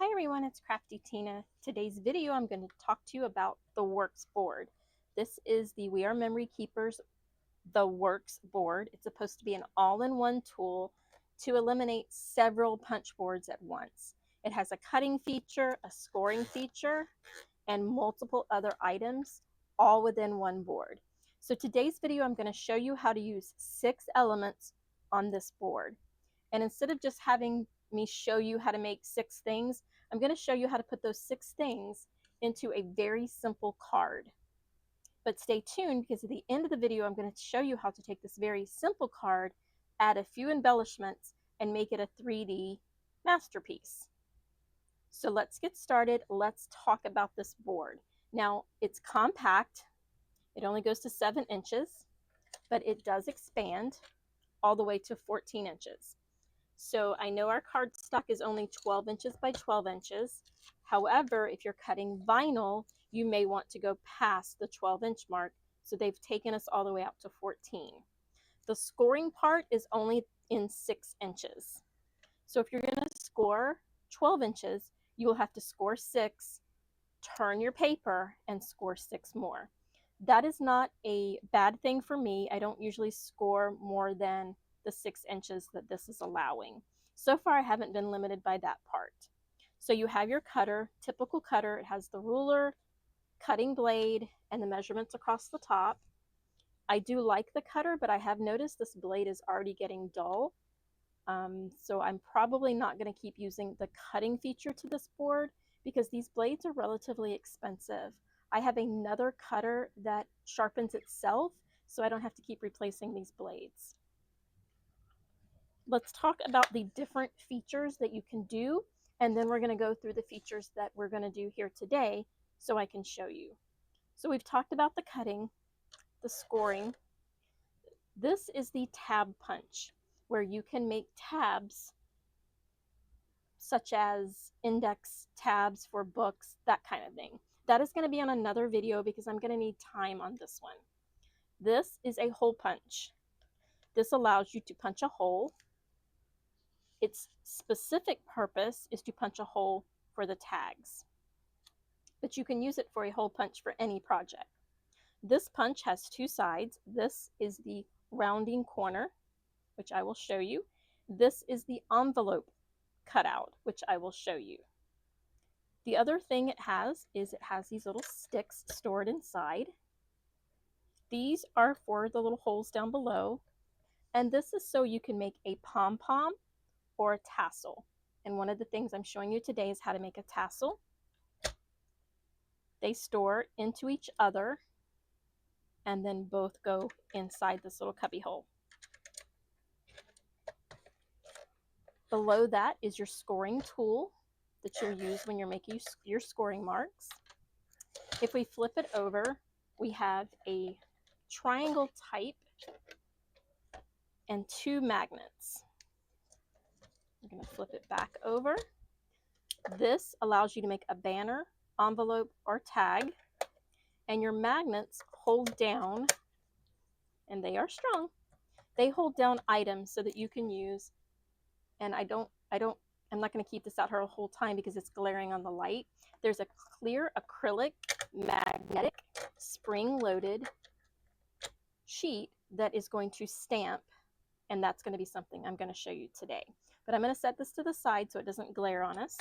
Hi everyone, it's Crafty Tina. Today's video I'm going to talk to you about the Works board. This is the We Are Memory Keepers The Works board. It's supposed to be an all-in-one tool to eliminate several punch boards at once. It has a cutting feature, a scoring feature, and multiple other items all within one board. So today's video I'm going to show you how to use 6 elements on this board. And instead of just having me show you how to make 6 things, I'm going to show you how to put those 6 things into a very simple card. But stay tuned because at the end of the video, I'm going to show you how to take this very simple card, add a few embellishments, and make it a 3D masterpiece. So let's get started. Let's talk about this board. Now, it's compact. It only goes to 7 inches, but it does expand all the way to 14 inches. So I know our cardstock is only 12 inches by 12 inches. However, if you're cutting vinyl, you may want to go past the 12-inch mark. So they've taken us all the way out to 14. The scoring part is only in 6 inches. So if you're going to score 12 inches, you will have to score 6, turn your paper, and score 6 more. That is not a bad thing for me. I don't usually score more than the 6 inches that this is allowing. So far, I haven't been limited by that part. So you have your cutter, typical cutter. It has the ruler, cutting blade, and the measurements across the top. I do like the cutter, but I have noticed this blade is already getting dull. So I'm probably not going to keep using the cutting feature to this board because these blades are relatively expensive. I have another cutter that sharpens itself, so I don't have to keep replacing these blades. Let's talk about the different features that you can do, and then we're going to go through the features that we're going to do here today so I can show you. So we've talked about the cutting, the scoring. This is the tab punch, where you can make tabs such as index tabs for books, that kind of thing. That is going to be on another video because I'm going to need time on this one. This is a hole punch. This allows you to punch a hole. Its specific purpose is to punch a hole for the tags, but you can use it for a hole punch for any project. This punch has 2 sides. This is the rounding corner, which I will show you. This is the envelope cutout, which I will show you. The other thing it has is it has these little sticks stored inside. These are for the little holes down below. And this is so you can make a pom-pom or a tassel. And one of the things I'm showing you today is how to make a tassel. They store into each other and then both go inside this little cubby hole. Below that is your scoring tool that you'll use when you're making your scoring marks. If we flip it over, we have a triangle type and 2 magnets. I'm going to flip it back over. This allows you to make a banner, envelope, or tag, and your magnets hold down, and they are strong. They hold down items so that you can use, and I'm not going to keep this out here the whole time because it's glaring on the light. There's a clear acrylic magnetic spring-loaded sheet that is going to stamp, and that's going to be something I'm going to show you today. But I'm going to set this to the side so it doesn't glare on us.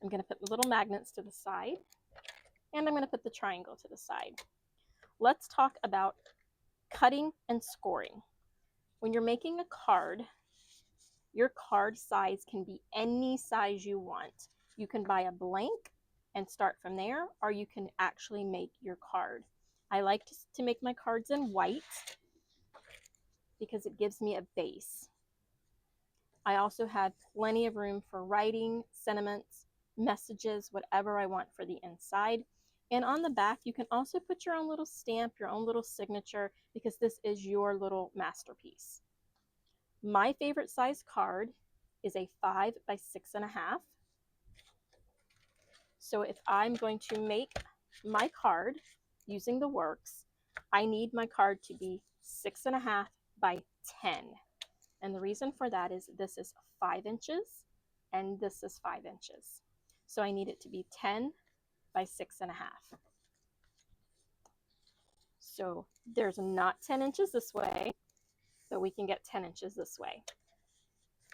I'm going to put the little magnets to the side, and I'm going to put the triangle to the side. Let's talk about cutting and scoring. When you're making a card, your card size can be any size you want. You can buy a blank and start from there, or you can actually make your card. I like to make my cards in white because it gives me a base. I also have plenty of room for writing, sentiments, messages, whatever I want for the inside. And on the back, you can also put your own little stamp, your own little signature, because this is your little masterpiece. My favorite size card is a 5 by 6.5. So if I'm going to make my card using the works, I need my card to be 6.5 by 10. And the reason for that is this is 5 inches and this is 5 inches. So I need it to be 10 by 6.5. So there's not 10 inches this way, but we can get 10 inches this way.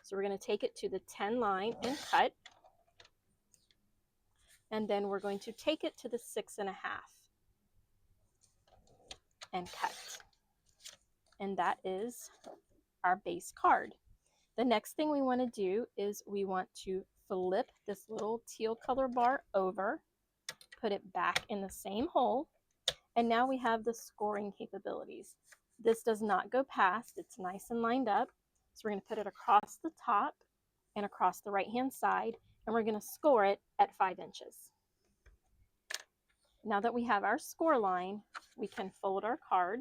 So we're going to take it to the 10 line and cut. And then we're going to take it to the 6.5 and cut. And that is our base card. The next thing we want to do is we want to flip this little teal color bar over, put it back in the same hole, and now we have the scoring capabilities. This does not go past, it's nice and lined up. So we're going to put it across the top and across the right hand side, and we're going to score it at 5 inches. Now that we have our score line, we can fold our card,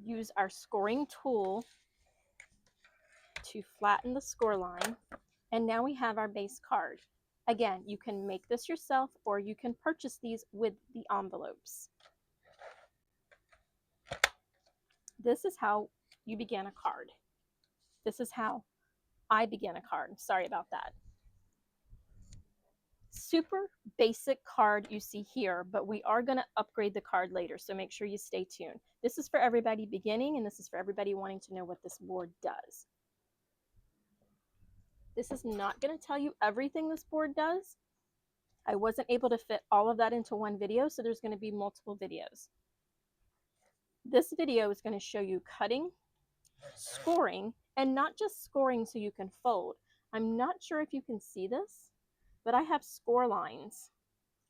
use our scoring tool to flatten the score line, and now we have our base card. Again, you can make this yourself or you can purchase these with the envelopes. This is how you begin a card. This is how I began a card. Sorry about that. Super basic card you see here, but we are going to upgrade the card later, so make sure you stay tuned. This is for everybody beginning, and this is for everybody wanting to know what this board does. This is not going to tell you everything this board does. I wasn't able to fit all of that into one video, so there's going to be multiple videos. This video is going to show you cutting, scoring, and not just scoring so you can fold. I'm not sure if you can see this, but I have score lines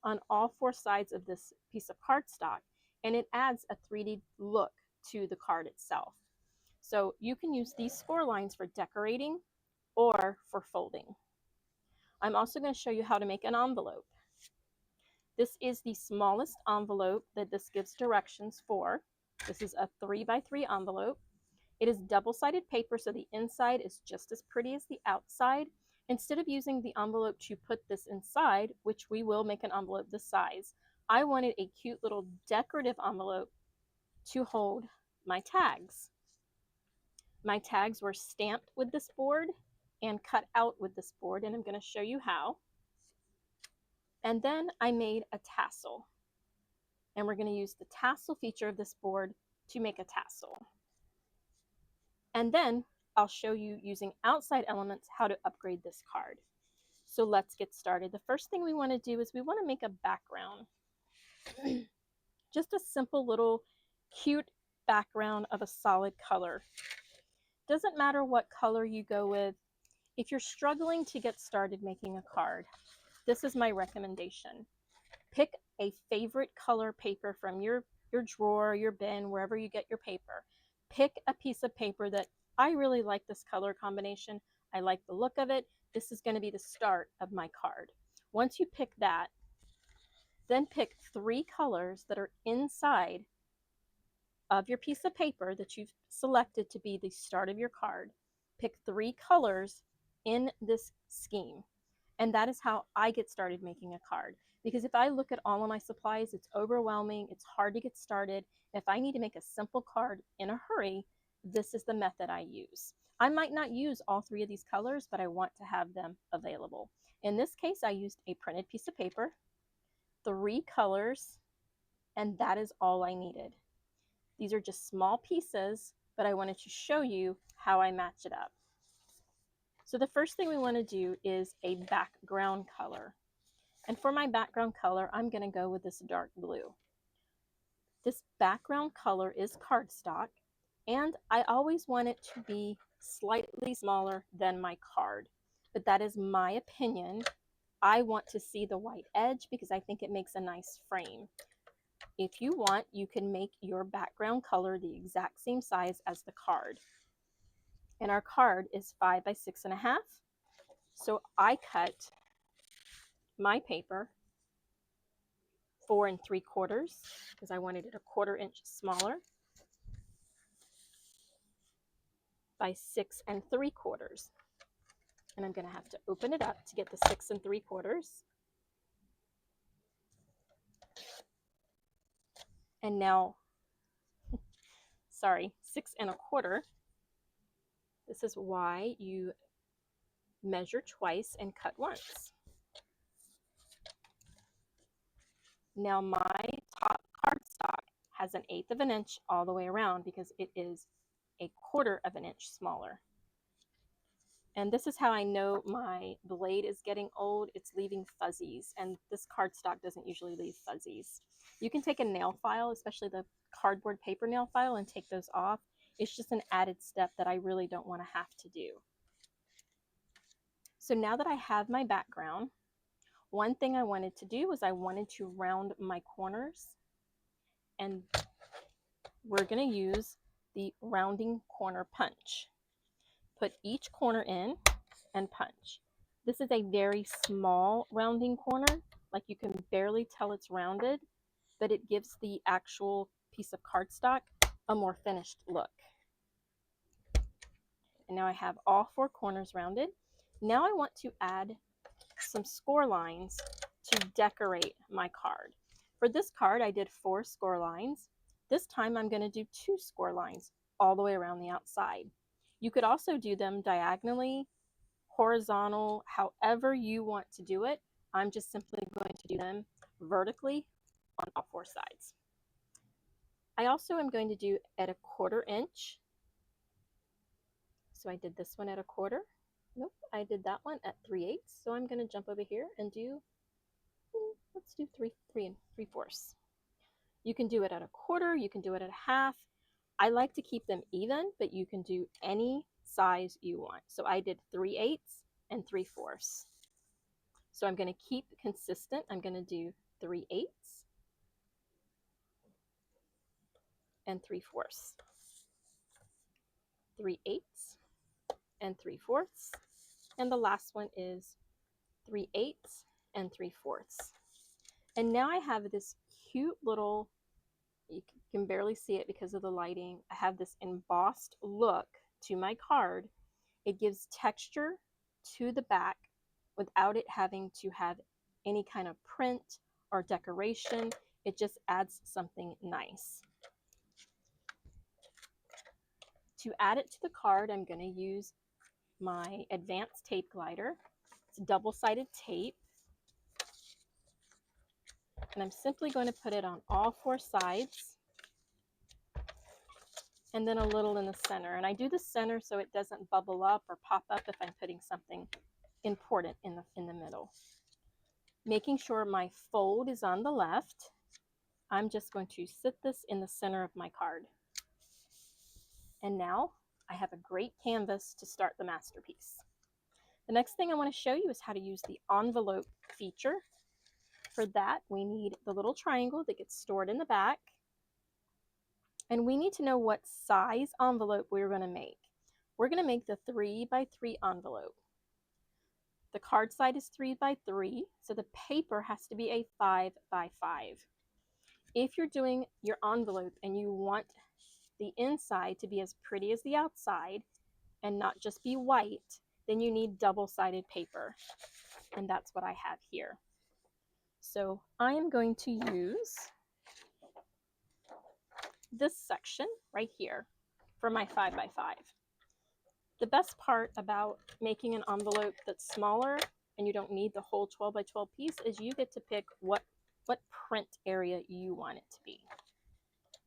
on all 4 sides of this piece of cardstock, and it adds a 3D look to the card itself. So you can use these score lines for decorating or for folding. I'm also going to show you how to make an envelope. This is the smallest envelope that this gives directions for. This is a 3 by 3 envelope. It is double-sided paper, so the inside is just as pretty as the outside. Instead of using the envelope to put this inside, which we will make an envelope this size, I wanted a cute little decorative envelope to hold my tags. My tags were stamped with this board and cut out with this board, and I'm going to show you how. And then I made a tassel, and we're going to use the tassel feature of this board to make a tassel. And then I'll show you using outside elements how to upgrade this card. So let's get started. The first thing we want to do is we want to make a background. Just a simple little cute background of a solid color. Doesn't matter what color you go with. If you're struggling to get started making a card, this is my recommendation. Pick a favorite color paper from your drawer, your bin, wherever you get your paper. Pick a piece of paper that I really like this color combination. I like the look of it. This is going to be the start of my card. Once you pick that, then pick 3 colors that are inside of your piece of paper that you've selected to be the start of your card. Pick 3 colors in this scheme. And that is how I get started making a card. Because if I look at all of my supplies, it's overwhelming, it's hard to get started. If I need to make a simple card in a hurry, this is the method I use. I might not use all 3 of these colors, but I want to have them available. In this case, I used a printed piece of paper, 3 colors, and that is all I needed. These are just small pieces, but I wanted to show you how I match it up. So the first thing we want to do is a background color. And for my background color, I'm going to go with this dark blue. This background color is cardstock, and I always want it to be slightly smaller than my card. But that is my opinion. I want to see the white edge because I think it makes a nice frame. If you want, you can make your background color the exact same size as the card. And our card is 5 by 6.5. So I cut my paper 4 3/4 because I wanted it a 1/4 inch smaller by 6 3/4. And I'm going to have to open it up to get the 6 3/4. And now, sorry, 6 1/4. This is why you measure twice and cut once. Now my top cardstock has 1/8 of an inch all the way around because it is 1/4 of an inch smaller. And this is how I know my blade is getting old. It's leaving fuzzies, and this cardstock doesn't usually leave fuzzies. You can take a nail file, especially the cardboard paper nail file, and take those off. It's just an added step that I really don't want to have to do. So now that I have my background, one thing I wanted to do was I wanted to round my corners, and we're going to use the rounding corner punch. Put each corner in and punch. This is a very small rounding corner, like you can barely tell it's rounded, but it gives the actual piece of cardstock a more finished look. And now I have all 4 corners rounded. Now I want to add some score lines to decorate my card. For this card, I did 4 score lines. This time I'm going to do 2 score lines all the way around the outside. You could also do them diagonally, horizontal, however you want to do it. I'm just simply going to do them vertically on all 4 sides. I also am going to do at 1/4 inch. So I did this one at 1/4. Nope, I did that one at 3/8. So I'm going to jump over here and do, let's do 3 3/4. You can do it at 1/4, you can do it at 1/2. I like to keep them even, but you can do any size you want. So I did 3/8 and 3/4. So I'm going to keep consistent. I'm going to do 3/8 and 3/4, 3/8 and 3/4, and the last one is 3/8 and 3/4. And now I have this cute little, you can barely see it because of the lighting, I have this embossed look to my card. It gives texture to the back without it having to have any kind of print or decoration. It just adds something nice. To add it to the card, I'm going to use my advanced tape glider. It's double-sided tape. And I'm simply going to put it on all 4 sides and then a little in the center. And I do the center so it doesn't bubble up or pop up if I'm putting something important in the middle. Making sure my fold is on the left, I'm just going to sit this in the center of my card. And now I have a great canvas to start the masterpiece. The next thing I want to show you is how to use the envelope feature. For that, we need the little triangle that gets stored in the back. And we need to know what size envelope we're going to make. We're going to make the 3x3 envelope. The card side is 3x3, so the paper has to be a 5x5. If you're doing your envelope and you want the inside to be as pretty as the outside and not just be white, then you need double-sided paper. And that's what I have here. So I am going to use this section right here for my 5x5. The best part about making an envelope that's smaller and you don't need the whole 12x12 piece is you get to pick what print area you want it to be.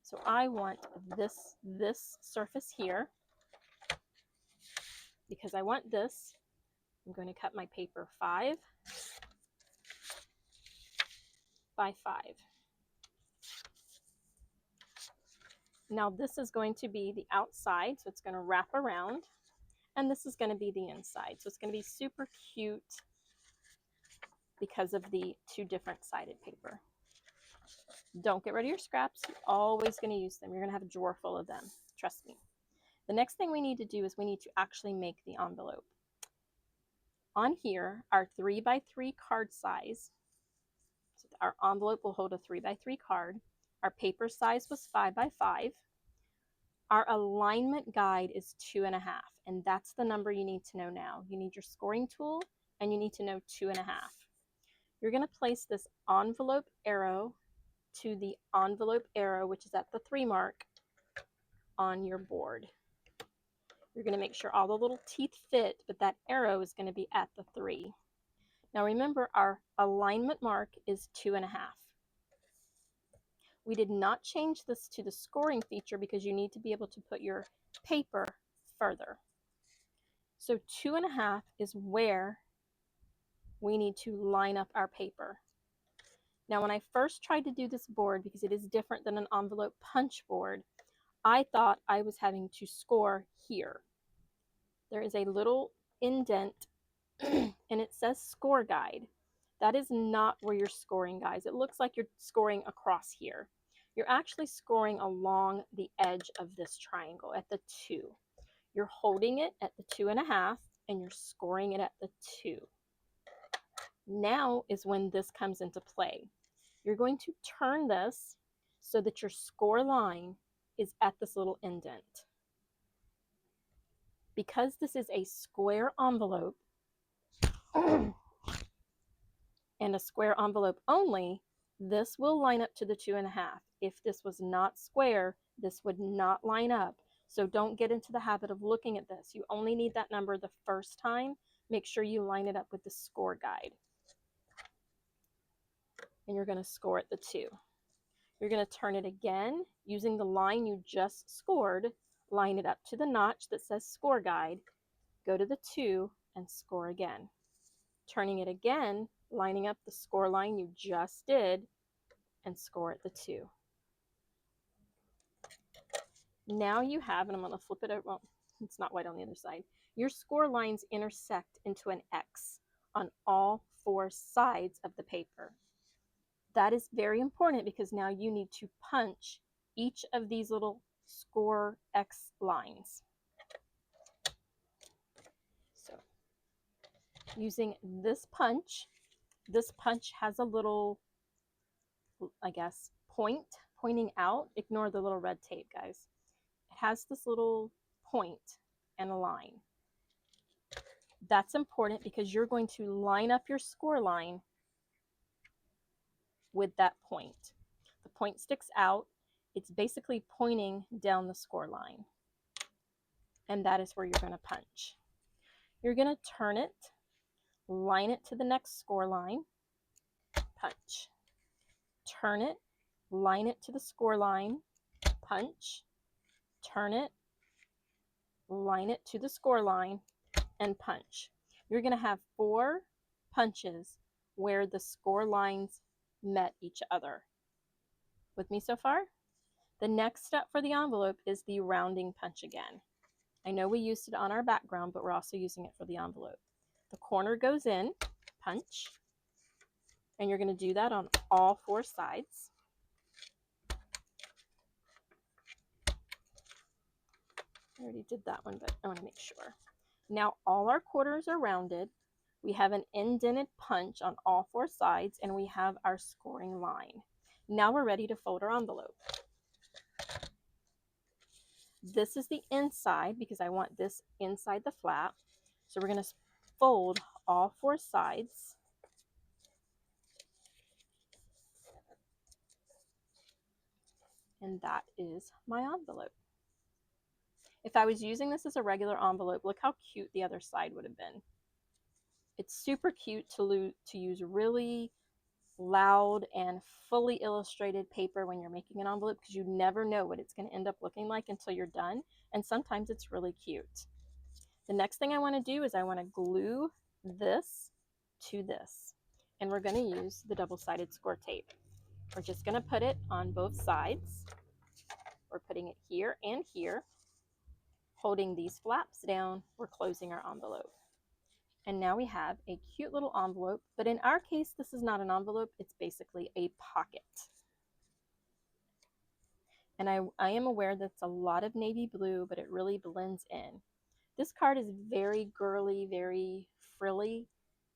So I want this surface here. Because I want this, I'm going to cut my paper 5 by 5. Now this is going to be the outside, so it's going to wrap around, and this is going to be the inside. So it's going to be super cute because of the 2 different sided paper. Don't get rid of your scraps. You're always going to use them. You're going to have a drawer full of them. Trust me. The next thing we need to do is we need to actually make the envelope. On here, our 3x3 card size, so our envelope will hold a 3x3 card. Our paper size was 5x5. Our alignment guide is 2.5, and that's the number you need to know now. You need your scoring tool, and you need to know 2.5. You're going to place this envelope arrow to the envelope arrow, which is at the 3 mark on your board. You're going to make sure all the little teeth fit, but that arrow is going to be at the 3. Now remember, our alignment mark is 2.5. We did not change this to the scoring feature because you need to be able to put your paper further. So 2.5 is where we need to line up our paper. Now, when I first tried to do this board, because it is different than an envelope punch board, I thought I was having to score here. There is a little indent and it says score guide. That is not where you're scoring, guys. It looks like you're scoring across here. You're actually scoring along the edge of this triangle at the 2. You're holding it at the 2.5 and you're scoring it at the 2. Now is when this comes into play. You're going to turn this so that your score line is at this little indent. Because this is a square envelope and a square envelope only, this will line up to the 2.5. If this was not square, this would not line up. So don't get into the habit of looking at this. You only need that number the first time. Make sure you line it up with the score guide. And you're going to score at the 2. You're going to turn it again using the line you just scored, line it up to the notch that says score guide, go to the 2 and score again. Turning it again, lining up the score line you just did and score at the 2. Now you have, and I'm going to flip it over, well, it's not white on the other side. Your score lines intersect into an X on all 4 sides of the paper. That is very important because now you need to punch each of these little score X lines. So using this punch has a little, I guess, pointing out. Ignore the little red tape, guys. It has this little point and a line. That's important because you're going to line up your score line with that point. The point sticks out. It's basically pointing down the score line. And that is where you're going to punch. You're going to turn it, line it to the next score line, punch. Turn it, line it to the score line, punch. Turn it, line it to the score line, and punch. You're going to have 4 punches where the score lines met each other. With me so far? The next step for the envelope is the rounding punch again. I know we used it on our background, but we're also using it for the envelope. The corner goes in, punch, and you're going to do that on all 4 sides. I already did that one, but I want to make sure. Now all our corners are rounded. We have an indented punch on all 4 sides, and we have our scoring line. Now we're ready to fold our envelope. This is the inside because I want this inside the flap. So we're going to fold all 4 sides. And that is my envelope. If I was using this as a regular envelope, look how cute the other side would have been. It's super cute to use really loud and fully illustrated paper when you're making an envelope because you never know what it's going to end up looking like until you're done. And sometimes it's really cute. The next thing I want to do is I want to glue this to this. And we're going to use the double-sided score tape. We're just going to put it on both sides. We're putting it here and here. Holding these flaps down, we're closing our envelope. And now we have a cute little envelope, but in our case, this is not an envelope, it's basically a pocket. And I am aware that's a lot of navy blue, but it really blends in. This card is very girly, very frilly.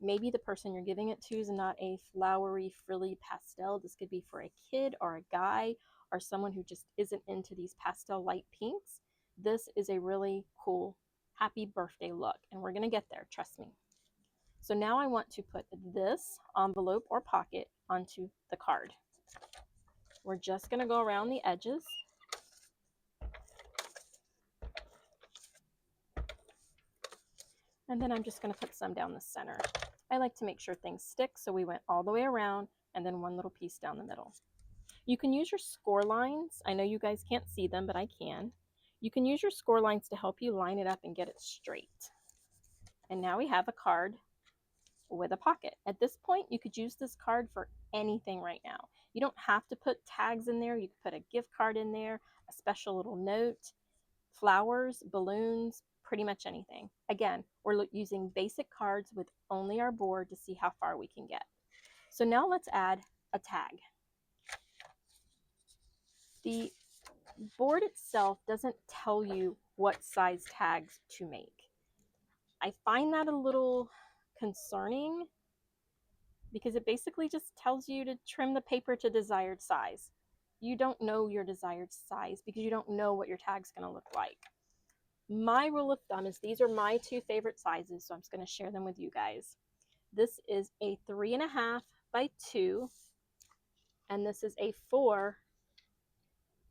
Maybe the person you're giving it to is not a flowery, frilly pastel. This could be for a kid or a guy or someone who just isn't into these pastel light pinks. This is a really cool, happy birthday look, and we're gonna get there, trust me. So now I want to put this envelope or pocket onto the card. We're just gonna go around the edges. And then I'm just going to put some down the center. I like to make sure things stick, so we went all the way around and then one little piece down the middle. You can use your score lines. I know you guys can't see them, but I can. You can use your score lines to help you line it up and get it straight. And now we have a card with a pocket. At this point, you could use this card for anything right now. You don't have to put tags in there. You could put a gift card in there, a special little note, flowers, balloons, pretty much anything. Again, we're using basic cards with only our board to see how far we can get. So now let's add a tag. The board itself doesn't tell you what size tags to make. I find that a little concerning because it basically just tells you to trim the paper to desired size. You don't know your desired size because you don't know what your tag's going to look like. My rule of thumb is these are my two favorite sizes, so I'm just going to share them with you guys. This is a 3.5 by 2, and this is a 4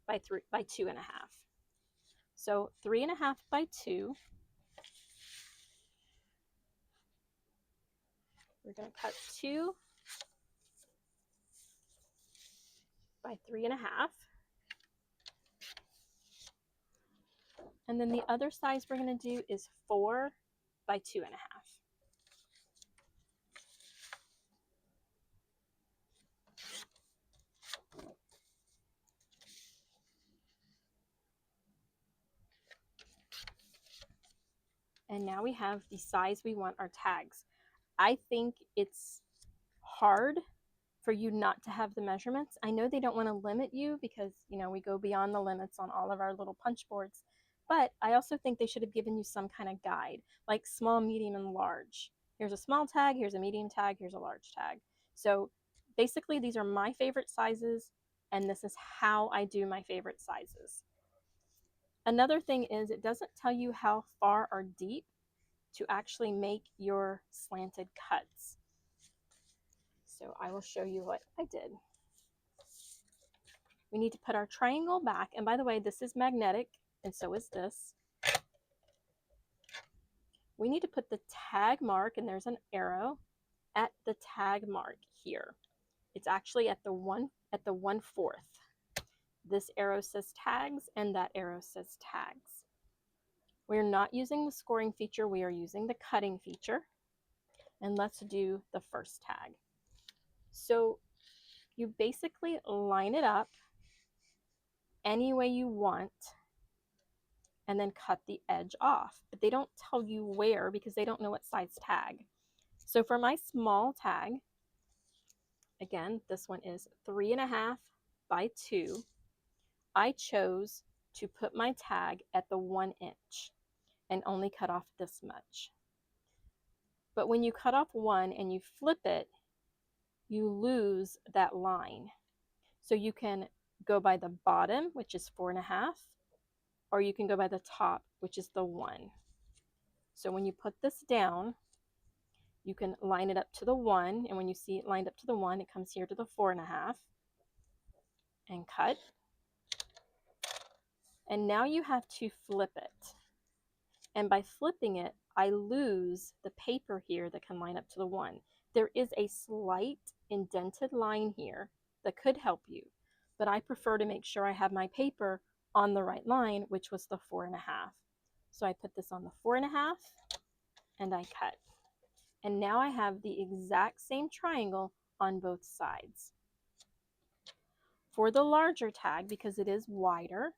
by 2.5. So 3.5 by 2. We're going to cut 2 by 3.5. And then the other size we're going to do is 4 by 2.5. And now we have the size we want our tags. I think it's hard for you not to have the measurements. I know they don't want to limit you because, you know, we go beyond the limits on all of our little punch boards, but I also think they should have given you some kind of guide, like small, medium, and large. Here's a small tag, here's a medium tag, here's a large tag. So basically these are my favorite sizes, and this is how I do my favorite sizes. Another thing is it doesn't tell you how far or deep to actually make your slanted cuts. So I will show you what I did. We need to put our triangle back. And by the way, this is magnetic, and so is this. We need to put the tag mark, and there's an arrow, at the tag mark here. It's actually at the 1/4. This arrow says tags, and that arrow says tags. We're not using the scoring feature, we are using the cutting feature. And let's do the first tag. So you basically line it up any way you want and then cut the edge off. But they don't tell you where because they don't know what size tag. So for my small tag, again, this one is 3.5 by 2. I chose to put my tag at the 1 inch and only cut off this much. But when you cut off one and you flip it, you lose that line. So you can go by the bottom, which is 4.5, or you can go by the top, which is the 1. So when you put this down, you can line it up to the 1, and when you see it lined up to the 1, it comes here to the 4.5 and cut. And now you have to flip it. And by flipping it, I lose the paper here that can line up to the 1. There is a slight indented line here that could help you, but I prefer to make sure I have my paper on the right line, which was the 4.5. So I put this on the 4.5 and I cut. And now I have the exact same triangle on both sides. For the larger tag, because it is wider,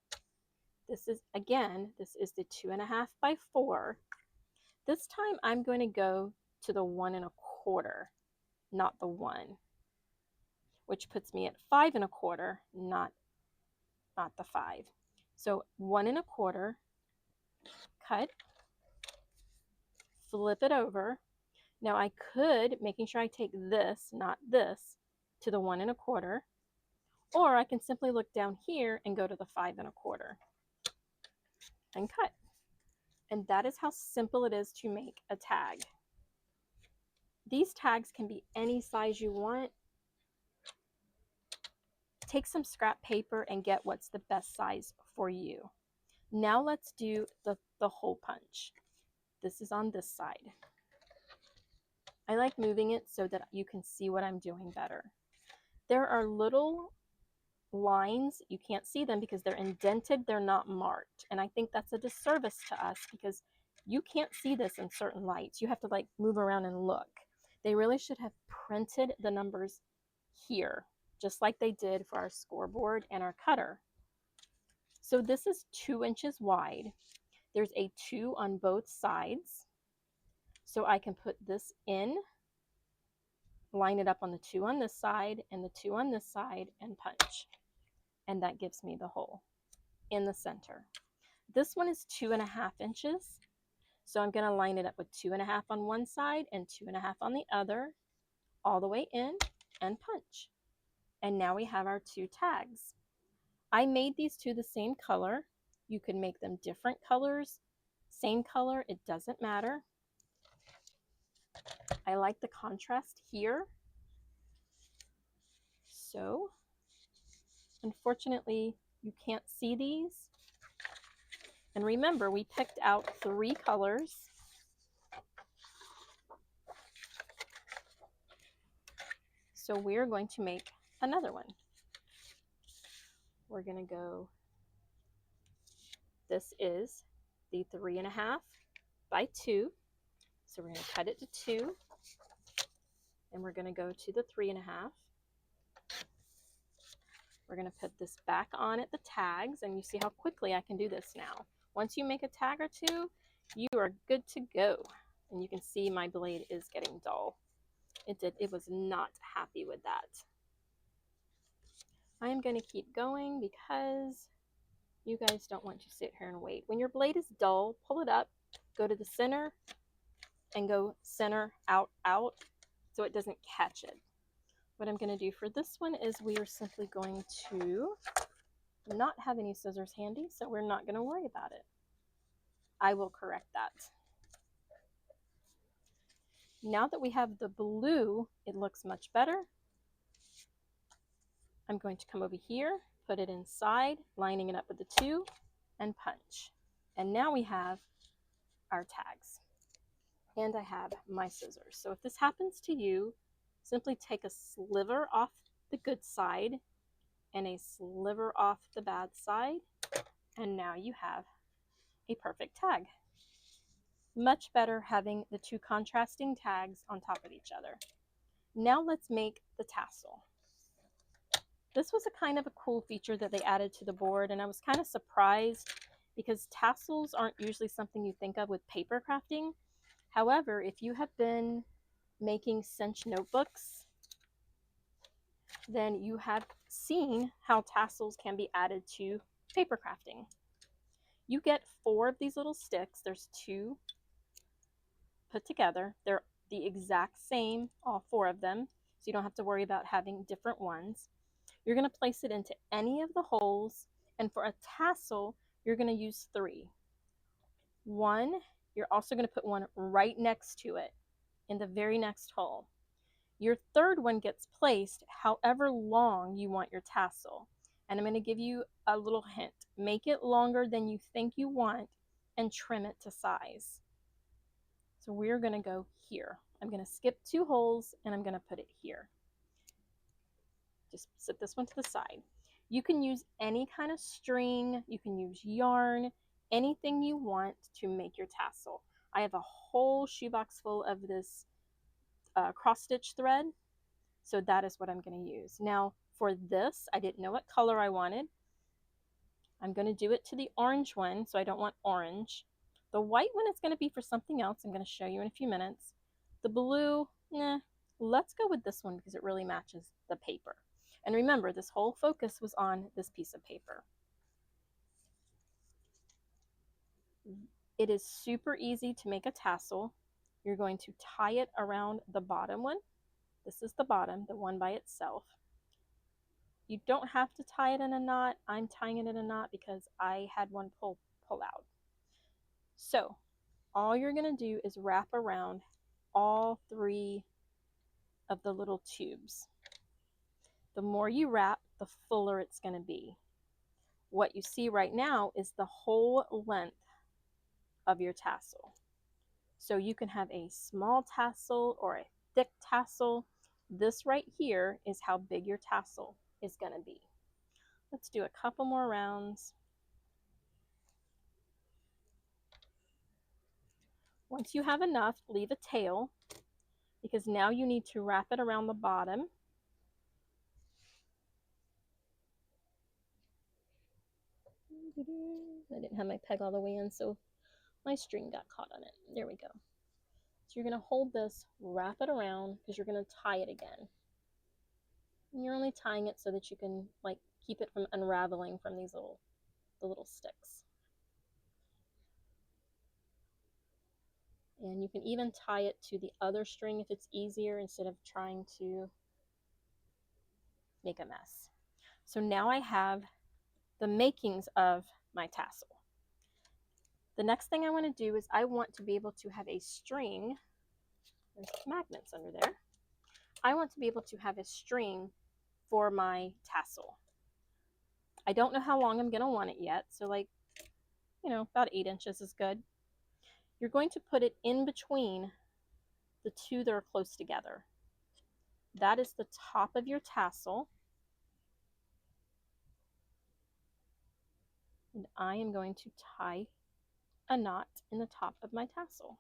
this is the 2.5 by 4. This time I'm going to go to the 1.25, not the 1, which puts me at 5.25, not the 5. So 1.25, cut, flip it over. Now I could, making sure I take this, not this, to the 1.25, or I can simply look down here and go to the 5.25 and cut. And that is how simple it is to make a tag. These tags can be any size you want. Take some scrap paper and get what's the best size for you. Now let's do the hole punch. This is on this side. I like moving it so that you can see what I'm doing better. There are little lines, you can't see them because they're indented, they're not marked. And I think that's a disservice to us because you can't see this in certain lights. You have to like move around and look. They really should have printed the numbers here, just like they did for our scoreboard and our cutter. So this is 2 inches wide. There's a 2 on both sides. So I can put this in, line it up on the 2 on this side and the 2 on this side and punch. And that gives me the hole in the center. This one is 2.5 inches. So I'm going to line it up with 2.5 on one side and 2.5 on the other, all the way in and punch. And now we have our 2 tags. I made these 2 the same color. You can make them different colors, same color, it doesn't matter. I like the contrast here. So, unfortunately, you can't see these. And remember, we picked out 3 colors. So we're going to make another one. We're going to go, this is the 3.5 by 2. So we're going to cut it to 2. And we're going to go to the 3.5. We're going to put this back on at the tags, and you see how quickly I can do this now. Once you make a tag or 2, you are good to go. And you can see my blade is getting dull. It was not happy with that. I am going to keep going because you guys don't want to sit here and wait. When your blade is dull, pull it up, go to the center, and go center, out, out, so it doesn't catch it. What I'm going to do for this one is we are simply going to not have any scissors handy, so we're not going to worry about it. I will correct that. Now that we have the blue, it looks much better. I'm going to come over here, put it inside, lining it up with the 2, and punch. And now we have our tags. And I have my scissors. So if this happens to you, simply take a sliver off the good side and a sliver off the bad side, and now you have a perfect tag. Much better having the 2 contrasting tags on top of each other. Now let's make the tassel. This was a kind of a cool feature that they added to the board, and I was kind of surprised because tassels aren't usually something you think of with paper crafting. However, if you have been making cinch notebooks, then you have seen how tassels can be added to paper crafting. You get 4 of these little sticks. There's 2 put together. They're the exact same, all 4 of them, so you don't have to worry about having different ones. You're going to place it into any of the holes, and for a tassel, you're going to use 3. 1, you're also going to put 1 right next to it in the very next hole. Your 3rd one gets placed however long you want your tassel. And I'm going to give you a little hint. Make it longer than you think you want and trim it to size. So we're going to go here. I'm going to skip 2 holes and I'm going to put it here. Just set this one to the side. You can use any kind of string. You can use yarn, anything you want to make your tassel. I have a whole shoebox full of this cross stitch thread. So that is what I'm going to use. Now for this, I didn't know what color I wanted. I'm going to do it to the orange one, so I don't want orange. The white one is going to be for something else. I'm going to show you in a few minutes. The blue, let's go with this one because it really matches the paper. And remember, this whole focus was on this piece of paper. It is super easy to make a tassel. You're going to tie it around the bottom one. This is the bottom, the one by itself. You don't have to tie it in a knot. I'm tying it in a knot because I had one pull out. So all you're going to do is wrap around all 3 of the little tubes. The more you wrap, the fuller it's going to be. What you see right now is the whole length of your tassel. So you can have a small tassel or a thick tassel. This right here is how big your tassel is going to be. Let's do a couple more rounds. Once you have enough, leave a tail, because now you need to wrap it around the bottom. I didn't have my peg all the way in, so my string got caught on it. There we go. So you're going to hold this, wrap it around, because you're going to tie it again. And you're only tying it so that you can like keep it from unraveling from the little sticks. And you can even tie it to the other string if it's easier, instead of trying to make a mess. So now I have the makings of my tassel. The next thing I want to do is I want to be able to have a string. There's magnets under there. I want to be able to have a string for my tassel. I don't know how long I'm going to want it yet, so like, about 8 inches is good. You're going to put it in between the two that are close together. That is the top of your tassel. And I am going to tie a knot in the top of my tassel.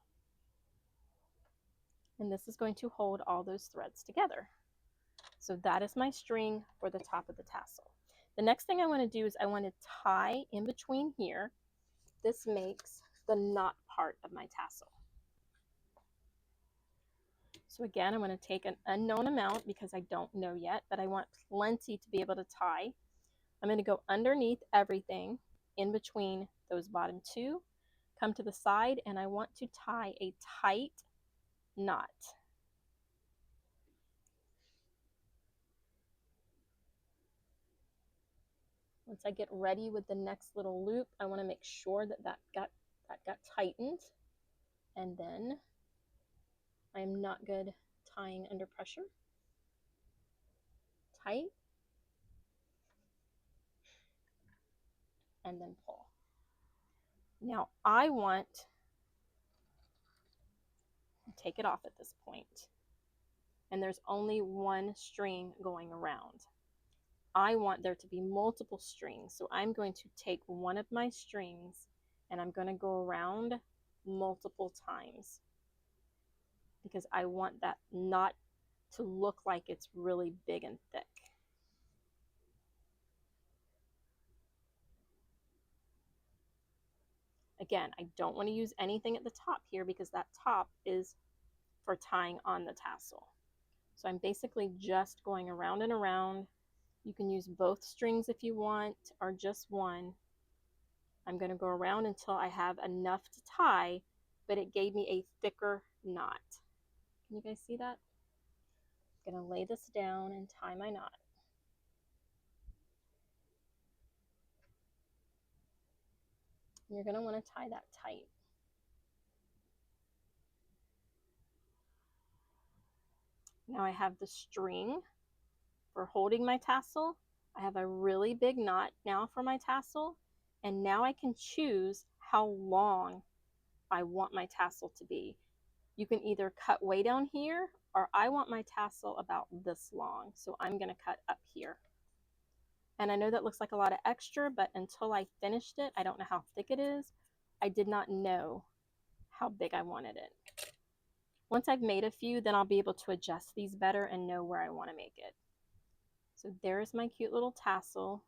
And this is going to hold all those threads together. So that is my string for the top of the tassel. The next thing I want to do is I want to tie in between here. This makes the knot part of my tassel. So again, I'm going to take an unknown amount because I don't know yet, but I want plenty to be able to tie. I'm going to go underneath everything in between those bottom two, come to the side, and I want to tie a tight knot. Once I get ready with the next little loop, I want to make sure that that got tightened, and then I am not good tying under pressure. Tight, and then pull. Now I want to take it off at this point, and there's only one string going around. I want there to be multiple strings, so I'm going to take one of my strings and I'm going to go around multiple times, because I want that knot to look like it's really big and thick. Again, I don't want to use anything at the top here because that top is for tying on the tassel. So I'm basically just going around and around. You can use both strings if you want, or just one. I'm going to go around until I have enough to tie, but it gave me a thicker knot. Can you guys see that? I'm going to lay this down and tie my knot. You're going to want to tie that tight. Now I have the string for holding my tassel. I have a really big knot now for my tassel, and now I can choose how long I want my tassel to be. You can either cut way down here, or I want my tassel about this long, so I'm going to cut up here. And I know that looks like a lot of extra, but until I finished it, I don't know how thick it is. I did not know how big I wanted it. Once I've made a few, then I'll be able to adjust these better and know where I want to make it. So there's my cute little tassel.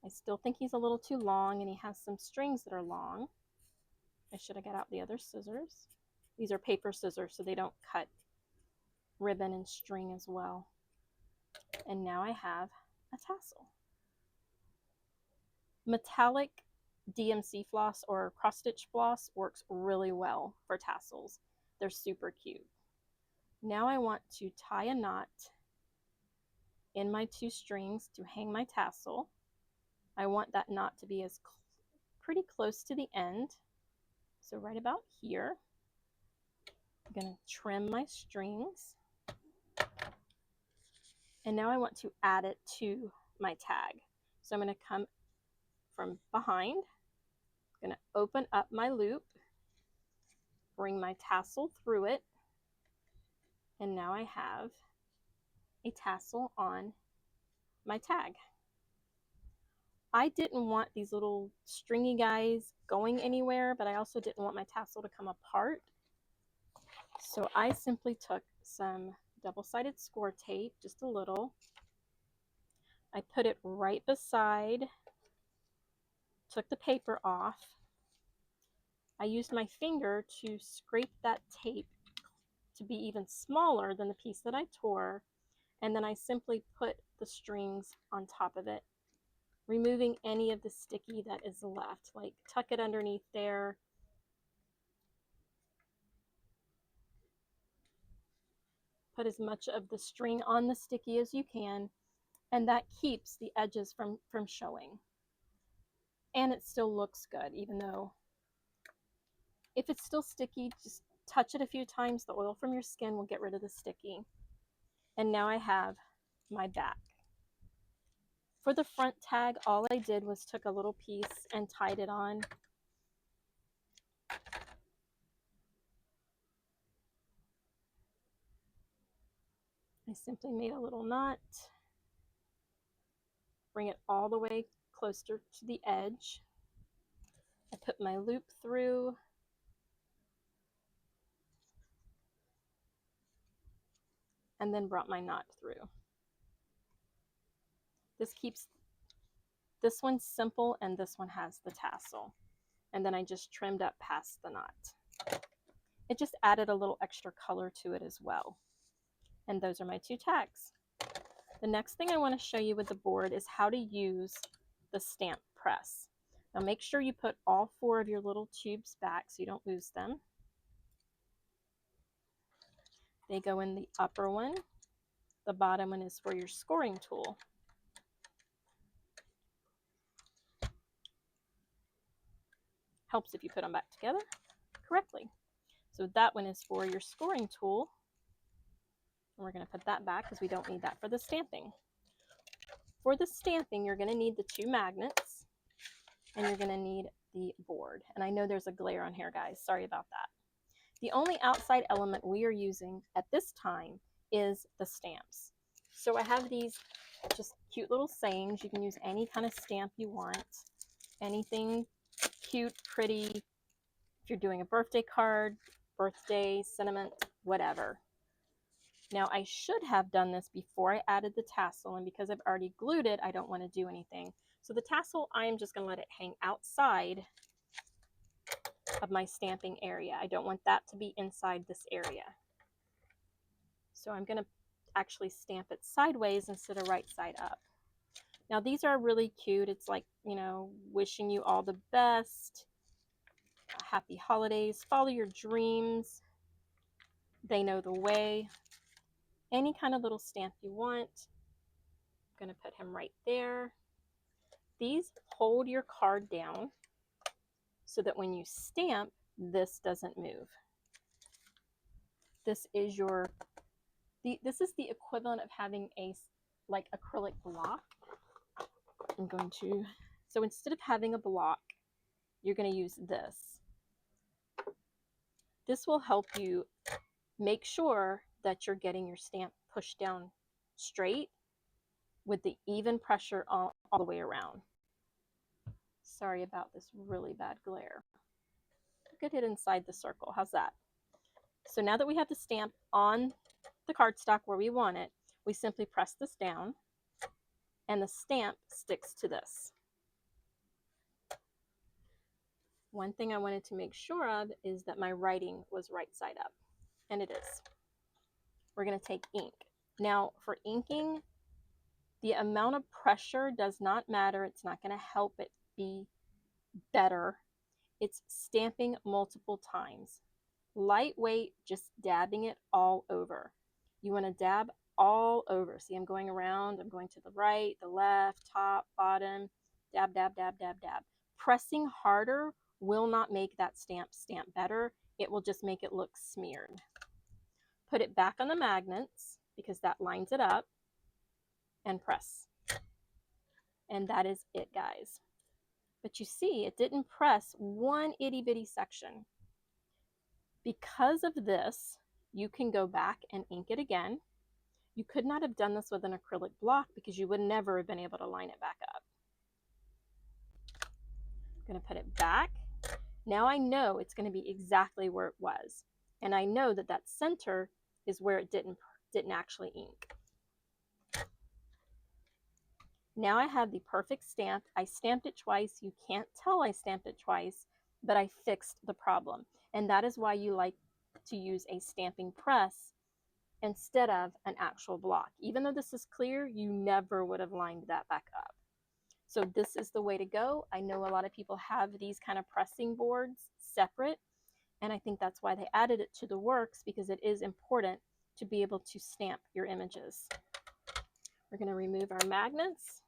I still think he's a little too long, and he has some strings that are long. I should have got out the other scissors. These are paper scissors, so they don't cut ribbon and string as well. And now I have a tassel. Metallic DMC floss or cross stitch floss works really well for tassels. They're super cute. Now I want to tie a knot in my two strings to hang my tassel. I want that knot to be as pretty close to the end, so right about here. I'm going to trim my strings, and now I want to add it to my tag. So I'm going to come from behind, I'm going to open up my loop, bring my tassel through it, and now I have a tassel on my tag. I didn't want these little stringy guys going anywhere, but I also didn't want my tassel to come apart. So I simply took some double-sided score tape, just a little. I put it right beside, took the paper off. I used my finger to scrape that tape to be even smaller than the piece that I tore, and then I simply put the strings on top of it, removing any of the sticky that is left. Like, tuck it underneath there. Put as much of the string on the sticky as you can, and that keeps the edges from showing. And it still looks good, even though if it's still sticky, just touch it a few times. The oil from your skin will get rid of the sticky. And now I have my back. For the front tag, all I did was took a little piece and tied it on. I simply made a little knot, bring it all the way closer to the edge. I put my loop through, and then brought my knot through. This keeps, this one's simple and this one has the tassel. And then I just trimmed up past the knot. It just added a little extra color to it as well. And those are my two tags. The next thing I want to show you with the board is how to use the stamp press. Now make sure you put all 4 of your little tubes back so you don't lose them. They go in the upper one. The bottom one is for your scoring tool. Helps if you put them back together correctly. So that one is for your scoring tool. And we're going to put that back because we don't need that for the stamping. For the stamping, you're going to need the 2 magnets, and you're going to need the board. And I know there's a glare on here, guys. Sorry about that. The only outside element we are using at this time is the stamps. So I have these just cute little sayings. You can use any kind of stamp you want. Anything cute, pretty. If you're doing a birthday card, birthday, sentiment, whatever. Now I should have done this before I added the tassel, and because I've already glued it, I don't want to do anything. So the tassel, I am just going to let it hang outside of my stamping area. I don't want that to be inside this area. So I'm going to actually stamp it sideways instead of right side up. Now these are really cute. It's like, you know, wishing you all the best. Happy holidays. Follow your dreams. They know the way. Any kind of little stamp you want. I'm going to put him right there. These hold your card down so that when you stamp, this doesn't move. This is your, this is the equivalent of having a like acrylic block. I'm going to, so instead of having a block, you're going to use this. This will help you make sure that you're getting your stamp pushed down straight with the even pressure all the way around. Sorry about this really bad glare. Get it inside the circle. How's that? So now that we have the stamp on the cardstock where we want it, we simply press this down and the stamp sticks to this. One thing I wanted to make sure of is that my writing was right side up, and it is. We're going to take ink. Now for inking, the amount of pressure does not matter. It's not going to help it be better. It's stamping multiple times. Lightweight, just dabbing it all over. You want to dab all over. See, I'm going around. I'm going to the right, the left, top, bottom. Dab, dab, dab, dab, dab. Pressing harder will not make that stamp better. It will just make it look smeared. Put it back on the magnets because that lines it up, and press. And that is it, guys. But you see, it didn't press one itty bitty section. Because of this, you can go back and ink it again. You could not have done this with an acrylic block because you would never have been able to line it back up. I'm going to put it back. Now I know it's going to be exactly where it was. And I know that that center is where it didn't actually ink. Now I have the perfect stamp. I stamped it twice. You can't tell I stamped it twice, but I fixed the problem. And that is why you like to use a stamping press instead of an actual block. Even though this is clear, you never would have lined that back up. So this is the way to go. I know a lot of people have these kind of pressing boards separate, and I think that's why they added it to the works, because it is important to be able to stamp your images. We're going to remove our magnets,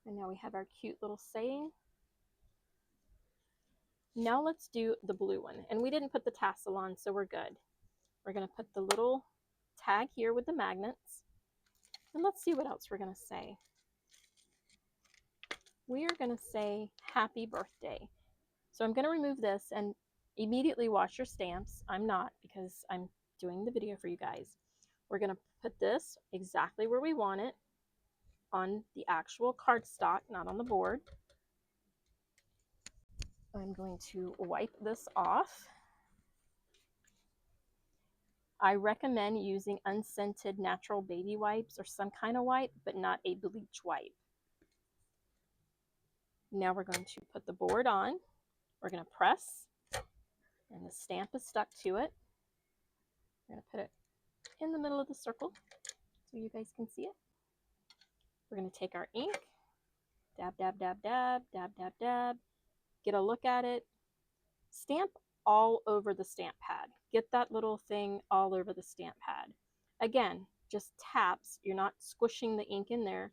and now we have our cute little saying. Now let's do the blue one, and we didn't put the tassel on, so we're good. We're going to put the little tag here with the magnets, and let's see what else we're going to say. We are going to say happy birthday. So I'm going to remove this and immediately wash your stamps. I'm not, because I'm doing the video for you guys. We're going to put this exactly where we want it, on the actual cardstock, not on the board. I'm going to wipe this off. I recommend using unscented natural baby wipes or some kind of wipe, but not a bleach wipe. Now we're going to put the board on. We're going to press, and the stamp is stuck to it. We're going to put it in the middle of the circle so you guys can see it. We're going to take our ink, dab, dab, dab, dab, dab, dab, dab, get a look at it, stamp all over the stamp pad. Get that little thing all over the stamp pad. Again, just taps. You're not squishing the ink in there.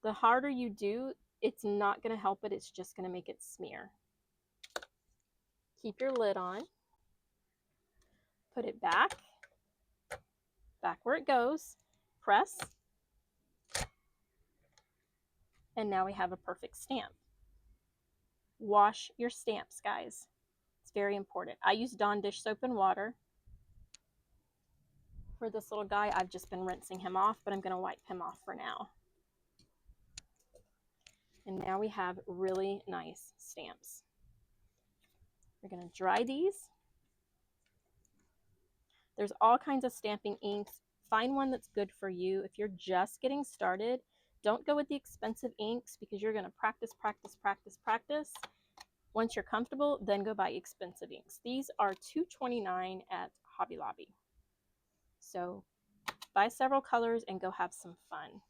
The harder you do, it's not going to help it. It's just going to make it smear. Keep your lid on. Put it back where it goes. Press. And now we have a perfect stamp. Wash your stamps, guys. It's very important. I use Dawn dish soap and water. For this little guy, I've just been rinsing him off, but I'm going to wipe him off for now. And now we have really nice stamps. We're going to dry these. There's all kinds of stamping inks. Find one that's good for you. If you're just getting started, don't go with the expensive inks, because you're going to practice, practice, practice, practice. Once you're comfortable, then go buy expensive inks. These are $2.29 at Hobby Lobby. So buy several colors and go have some fun.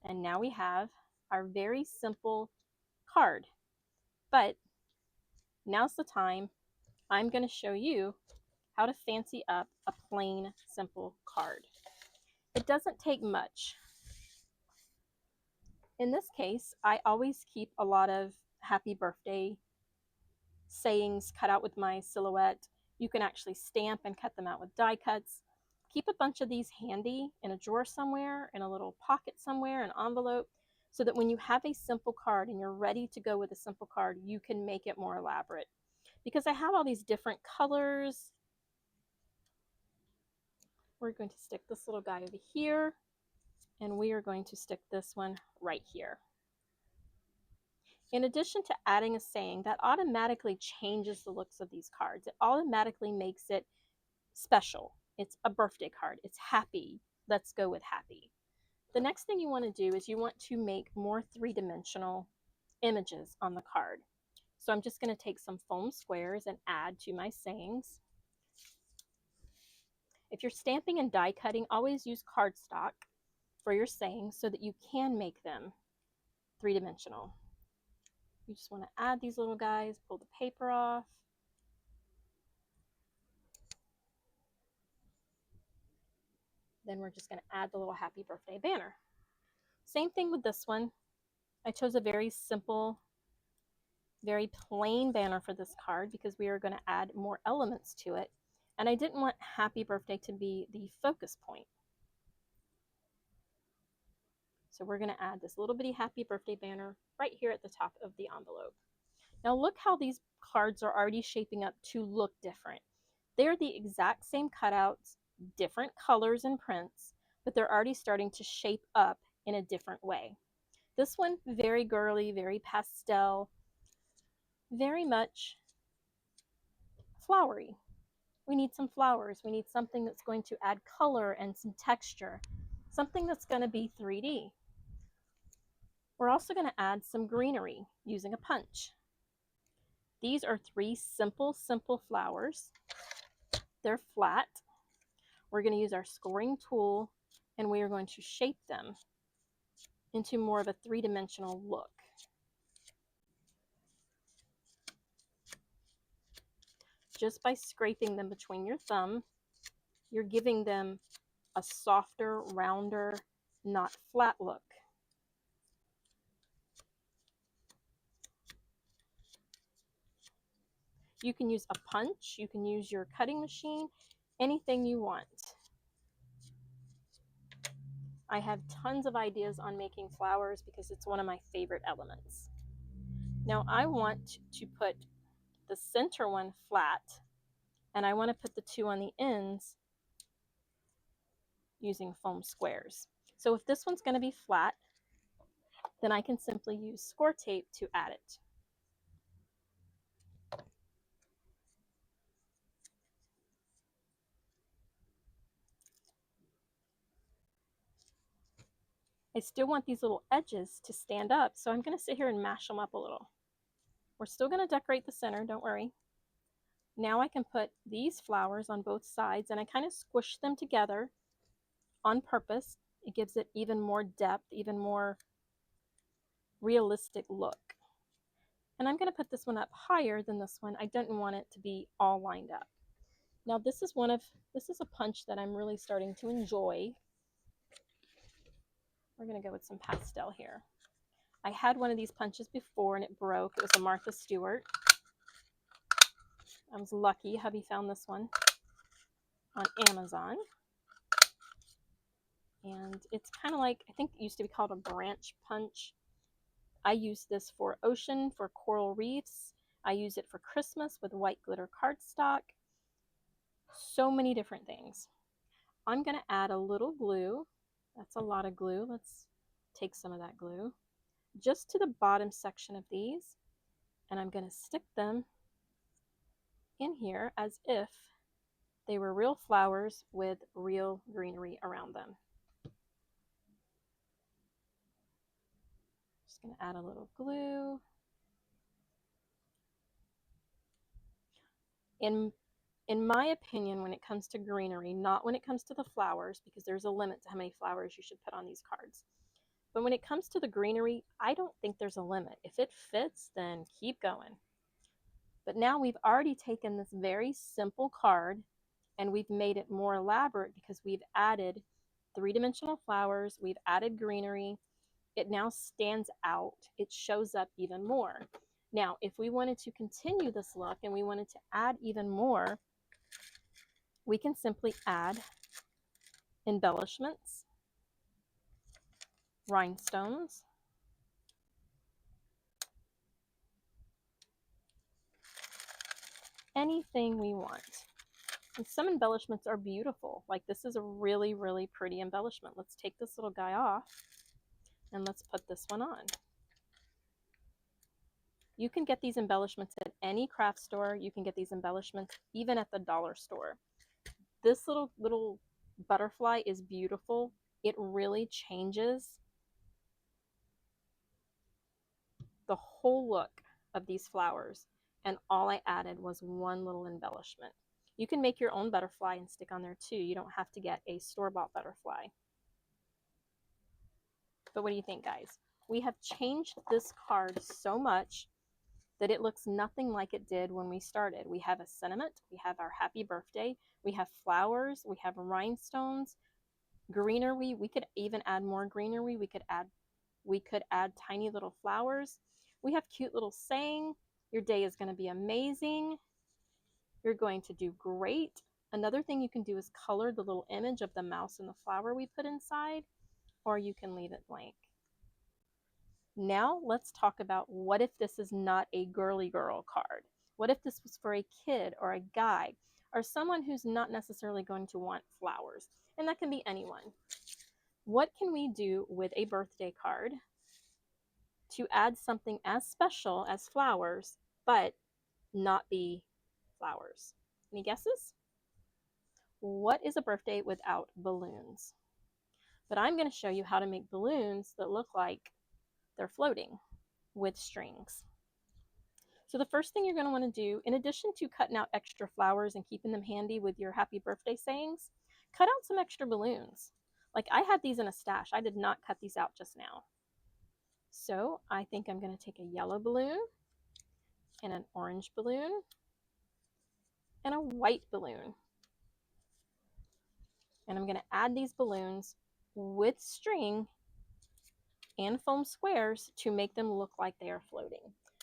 And now we have our very simple card. But now's the time. I'm going to show you how to fancy up a plain, simple card. It doesn't take much. In this case, I always keep a lot of happy birthday sayings cut out with my silhouette. You can actually stamp and cut them out with die cuts. Keep a bunch of these handy in a drawer somewhere, in a little pocket somewhere, an envelope, so that when you have a simple card and you're ready to go with a simple card, you can make it more elaborate. Because I have all these different colors. We're going to stick this little guy over here, and we are going to stick this one right here. In addition to adding a saying, that automatically changes the looks of these cards. It automatically makes it special. It's a birthday card. It's happy. Let's go with happy. The next thing you want to do is you want to make more three-dimensional images on the card. So I'm just going to take some foam squares and add to my sayings. If you're stamping and die cutting, always use cardstock for your sayings so that you can make them three-dimensional. You just want to add these little guys, pull the paper off. Then we're just going to add the little happy birthday banner. Same thing with this one. I chose a very simple, very plain banner for this card because we are going to add more elements to it. And I didn't want happy birthday to be the focus point. So we're going to add this little bitty happy birthday banner right here at the top of the envelope. Now look how these cards are already shaping up to look different. They're the exact same cutouts, different colors and prints, but they're already starting to shape up in a different way. This one, very girly, very pastel, very much flowery. We need some flowers. We need something that's going to add color and some texture, something that's going to be 3D. We're also going to add some greenery using a punch. These are 3 simple flowers. They're flat. We're going to use our scoring tool and we are going to shape them into more of a 3-dimensional look. Just by scraping them between your thumb, you're giving them a softer, rounder, not flat look. You can use a punch, you can use your cutting machine, anything you want. I have tons of ideas on making flowers because it's one of my favorite elements. Now I want to put the center one flat, and I want to put the 2 on the ends using foam squares. So if this one's going to be flat, then I can simply use score tape to add it. I still want these little edges to stand up, so I'm going to sit here and mash them up a little. We're still going to decorate the center, don't worry. Now I can put these flowers on both sides, and I kind of squish them together on purpose. It gives it even more depth, even more realistic look. And I'm going to put this one up higher than this one. I don't want it to be all lined up. Now this is a punch that I'm really starting to enjoy. We're going to go with some pastel here. I had one of these punches before and it broke. It was a Martha Stewart. I was lucky. Hubby found this one on Amazon. And it's kind of like, I think it used to be called a branch punch. I use this for ocean, for coral reefs. I use it for Christmas with white glitter cardstock. So many different things. I'm going to add a little glue. That's a lot of glue. Let's take some of that glue just to the bottom section of these, and I'm going to stick them in here as if they were real flowers with real greenery around them. Just going to add a little glue. In my opinion, when it comes to greenery, not when it comes to the flowers, because there's a limit to how many flowers you should put on these cards. But when it comes to the greenery, I don't think there's a limit. If it fits, then keep going. But now we've already taken this very simple card and we've made it more elaborate because we've added 3-dimensional flowers, we've added greenery. It now stands out. It shows up even more. Now, if we wanted to continue this look and we wanted to add even more, we can simply add embellishments, rhinestones, anything we want. And some embellishments are beautiful. Like this is a really, really pretty embellishment. Let's take this little guy off and let's put this one on. You can get these embellishments at any craft store. You can get these embellishments even at the dollar store. This little butterfly is beautiful. It really changes the whole look of these flowers. And all I added was one little embellishment. You can make your own butterfly and stick on there too. You don't have to get a store-bought butterfly. But what do you think, guys? We have changed this card so much that it looks nothing like it did when we started. We have a sentiment, we have our happy birthday, we have flowers, we have rhinestones, greenery. We could even add more greenery. We could add tiny little flowers. We have cute little saying. Your day is going to be amazing. You're going to do great. Another thing you can do is color the little image of the mouse and the flower we put inside, or you can leave it blank. Now let's talk about what if this is not a girly girl card? What if this was for a kid or a guy or someone who's not necessarily going to want flowers? And that can be anyone. What can we do with a birthday card to add something as special as flowers, but not be flowers? Any guesses? What is a birthday without balloons? But I'm going to show you how to make balloons that look like they're floating with strings. So the first thing you're going to want to do, in addition to cutting out extra flowers and keeping them handy with your happy birthday sayings, cut out some extra balloons. Like I had these in a stash. I did not cut these out just now. So I think I'm going to take a yellow balloon and an orange balloon and a white balloon. And I'm going to add these balloons with string and foam squares to make them look like they are floating.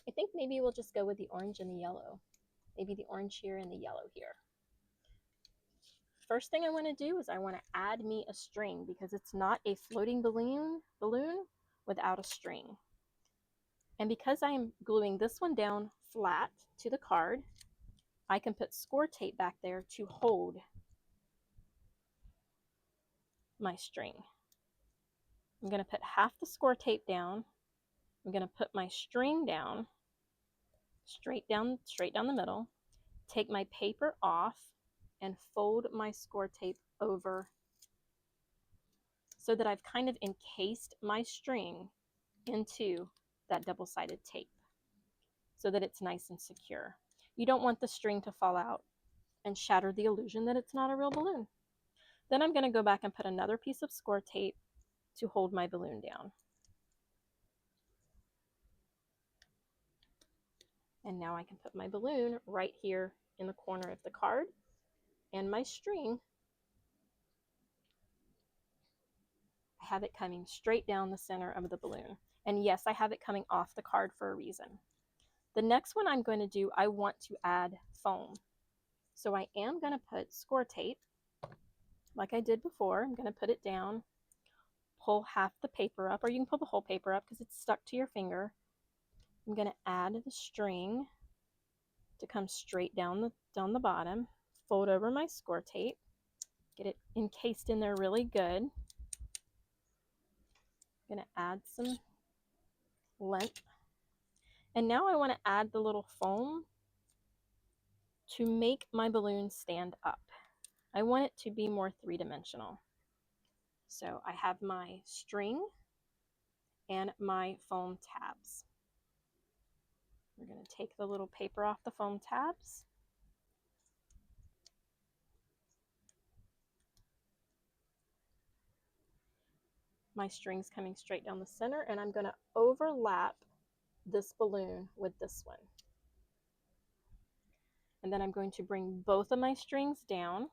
I think maybe we'll just go with the orange and the yellow. Maybe the orange here and the yellow here. First thing I want to do is I want to add me a string because it's not a floating balloon without a string. And because I am gluing this one down flat to the card, I can put score tape back there to hold my string. I'm going to put half the score tape down. I'm going to put my string down, straight down the middle, take my paper off, and fold my score tape over so that I've kind of encased my string into that double-sided tape so that it's nice and secure. You don't want the string to fall out and shatter the illusion that it's not a real balloon. Then I'm going to go back and put another piece of score tape to hold my balloon down. And now I can put my balloon right here in the corner of the card, and my string, I have it coming straight down the center of the balloon. And yes, I have it coming off the card for a reason. The next one I'm going to do, I want to add foam. So I am going to put score tape, like I did before. I'm going to put it down, pull half the paper up, or you can pull the whole paper up because it's stuck to your finger. I'm going to add the string to come straight down the bottom, fold over my score tape, get it encased in there really good. I'm going to add some length. And now I want to add the little foam to make my balloon stand up. I want it to be more three-dimensional. So I have my string and my foam tabs. We're going to take the little paper off the foam tabs. My string's coming straight down the center, and I'm going to overlap this balloon with this one. And then I'm going to bring both of my strings down,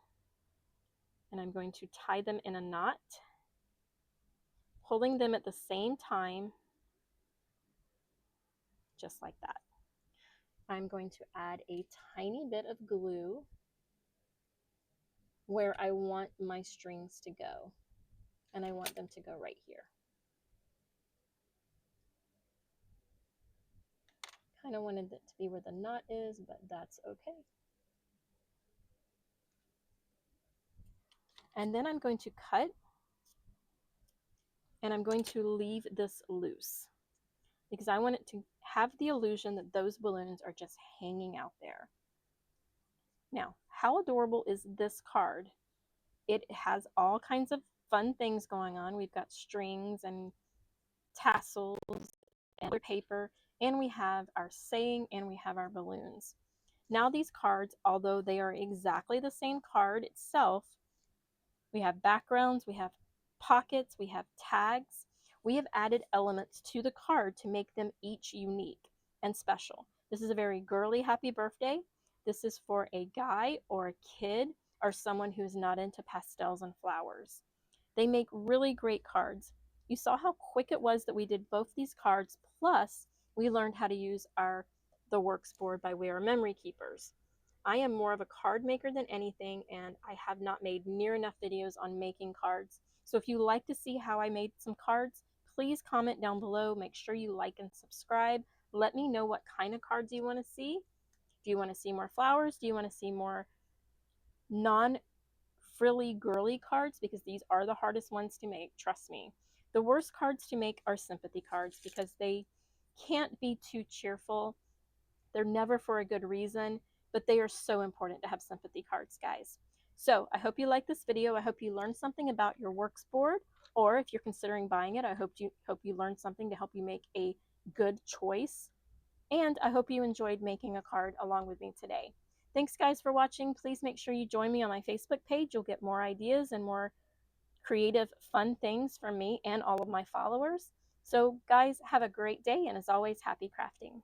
and I'm going to tie them in a knot, pulling them at the same time, just like that. I'm going to add a tiny bit of glue where I want my strings to go, and I want them to go right here. Kind of wanted it to be where the knot is, but that's okay. And then I'm going to cut, and I'm going to leave this loose because I want it to have the illusion that those balloons are just hanging out there. Now, how adorable is this card? It has all kinds of fun things going on. We've got strings and tassels and paper, and we have our saying, and we have our balloons. Now these cards, although they are exactly the same card itself, we have backgrounds, we have pockets, we have tags. We have added elements to the card to make them each unique and special. This is a very girly happy birthday. This is for a guy or a kid or someone who's not into pastels and flowers. They make really great cards. You saw how quick it was that we did both these cards, plus we learned how to use the works board by We Are Memory Keepers. I am more of a card maker than anything, and I have not made near enough videos on making cards. So if you like to see how I made some cards, please comment down below. Make sure you like and subscribe. Let me know what kind of cards you want to see. Do you want to see more flowers? Do you want to see more non-frilly girly cards? Because these are the hardest ones to make, trust me. The worst cards to make are sympathy cards because they can't be too cheerful. They're never for a good reason, but they are so important to have sympathy cards, guys. So I hope you like this video. I hope you learned something about your works board, or if you're considering buying it, I hope you learned something to help you make a good choice. And I hope you enjoyed making a card along with me today. Thanks, guys, for watching. Please make sure you join me on my Facebook page. You'll get more ideas and more creative, fun things from me and all of my followers. So, guys, have a great day, and as always, happy crafting.